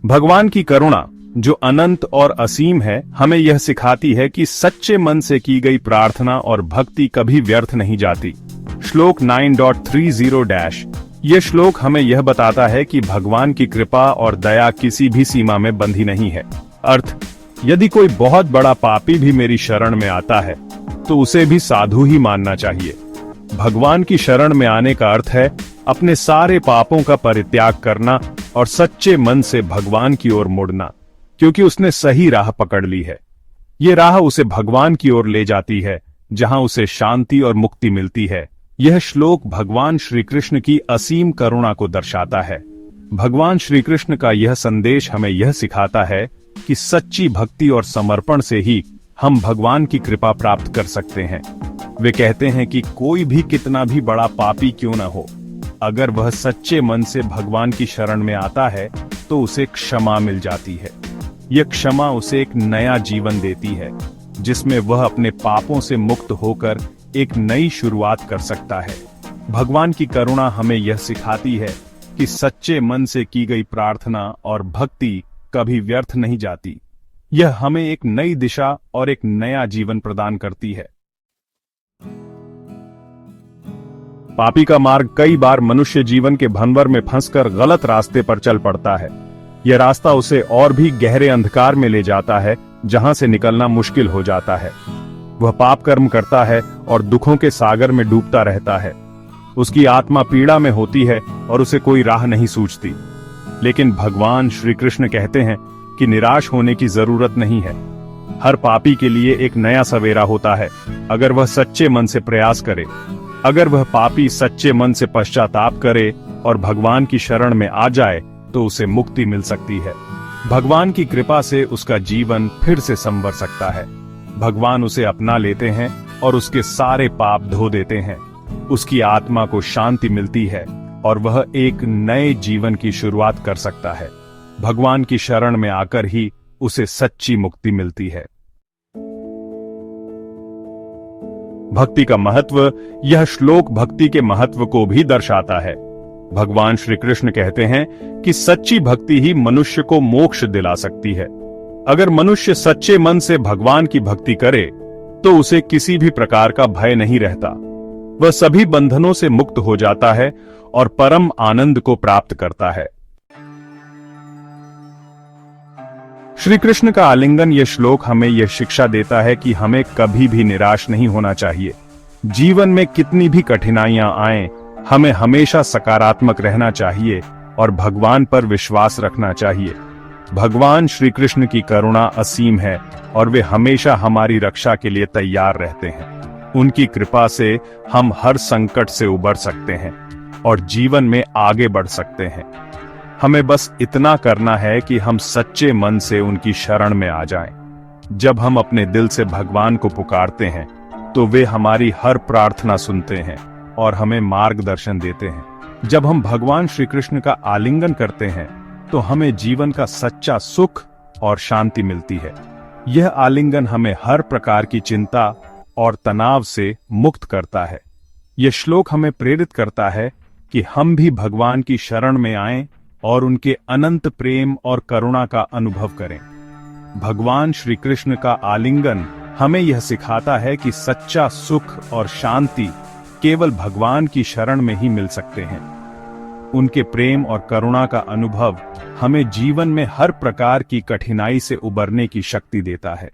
भगवान की करुणा जो अनंत और असीम है, हमें यह सिखाती है कि सच्चे मन से की गई प्रार्थना और भक्ति कभी व्यर्थ नहीं जाती। श्लोक 9.30 यह श्लोक हमें यह बताता है कि भगवान की कृपा और दया किसी भी सीमा में बंधी नहीं है। अर्थ, यदि कोई बहुत बड़ा पापी भी मेरी शरण में आता है तो उसे भी साधु ही मानना चाहिए। भगवान की शरण में आने का अर्थ है अपने सारे पापों का परित्याग करना और सच्चे मन से भगवान की ओर मुड़ना, क्योंकि उसने सही राह पकड़ ली है। ये राह उसे भगवान की ओर ले जाती है, जहां उसे शांति और मुक्ति मिलती है। यह श्लोक भगवान श्री कृष्ण की असीम करुणा को दर्शाता है। भगवान श्री कृष्ण का यह संदेश हमें यह सिखाता है कि सच्ची भक्ति और समर्पण से ही हम भगवान की कृपा प्राप्त कर सकते हैं। वे कहते हैं कि कोई भी कितना भी बड़ा पापी क्यों न हो, अगर वह सच्चे मन से भगवान की शरण में आता है तो उसे क्षमा मिल जाती है। यह क्षमा उसे एक नया जीवन देती है, जिसमें वह अपने पापों से मुक्त होकर एक नई शुरुआत कर सकता है। भगवान की करुणा हमें यह सिखाती है कि सच्चे मन से की गई प्रार्थना और भक्ति कभी व्यर्थ नहीं जाती। यह हमें एक नई दिशा और एक नया जीवन प्रदान करती है। पापी का मार्ग कई बार मनुष्य जीवन के भंवर में फंसकर गलत रास्ते पर चल पड़ता है। यह रास्ता उसे और भी गहरे अंधकार में ले जाता है, जहां से निकलना मुश्किल हो जाता है। वह पाप कर्म करता है और दुखों के सागर में डूबता रहता है। उसकी आत्मा पीड़ा में होती है और उसे कोई राह नहीं सूझती। लेकिन भगवान श्री कृष्ण कहते हैं कि निराश होने की जरूरत नहीं है। हर पापी के लिए एक नया सवेरा होता है, अगर वह सच्चे मन से प्रयास करे। अगर वह पापी सच्चे मन से पश्चाताप करे और भगवान की शरण में आ जाए तो उसे मुक्ति मिल सकती है। भगवान की कृपा से उसका जीवन फिर से संवर सकता है। भगवान उसे अपना लेते हैं और उसके सारे पाप धो देते हैं। उसकी आत्मा को शांति मिलती है और वह एक नए जीवन की शुरुआत कर सकता है। भगवान की शरण में आकर ही उसे सच्ची मुक्ति मिलती है। भक्ति का महत्व, यह श्लोक भक्ति के महत्व को भी दर्शाता है। भगवान श्री कृष्ण कहते हैं कि सच्ची भक्ति ही मनुष्य को मोक्ष दिला सकती है। अगर मनुष्य सच्चे मन से भगवान की भक्ति करे तो उसे किसी भी प्रकार का भय नहीं रहता। वह सभी बंधनों से मुक्त हो जाता है और परम आनंद को प्राप्त करता है। श्री कृष्ण का आलिंगन यह श्लोक हमें यह शिक्षा देता है कि हमें कभी भी निराश नहीं होना चाहिए। जीवन में कितनी भी कठिनाइयां आएं, हमें हमेशा सकारात्मक रहना चाहिए और भगवान पर विश्वास रखना चाहिए। भगवान श्री कृष्ण की करुणा असीम है और वे हमेशा हमारी रक्षा के लिए तैयार रहते हैं। उनकी कृपा से हम हर संकट से उबर सकते हैं और जीवन में आगे बढ़ सकते हैं। हमें बस इतना करना है कि हम सच्चे मन से उनकी शरण में आ जाएं। जब हम अपने दिल से भगवान को पुकारते हैं तो वे हमारी हर प्रार्थना सुनते हैं और हमें मार्गदर्शन देते हैं। जब हम भगवान श्री कृष्ण का आलिंगन करते हैं तो हमें जीवन का सच्चा सुख और शांति मिलती है। यह आलिंगन हमें हर प्रकार की चिंता और तनाव से मुक्त करता है। यह श्लोक हमें प्रेरित करता है कि हम भी भगवान की शरण में आएं और उनके अनंत प्रेम और करुणा का अनुभव करें। भगवान श्री कृष्ण का आलिंगन हमें यह सिखाता है कि सच्चा सुख और शांति केवल भगवान की शरण में ही मिल सकते हैं। उनके प्रेम और करुणा का अनुभव हमें जीवन में हर प्रकार की कठिनाई से उबरने की शक्ति देता है।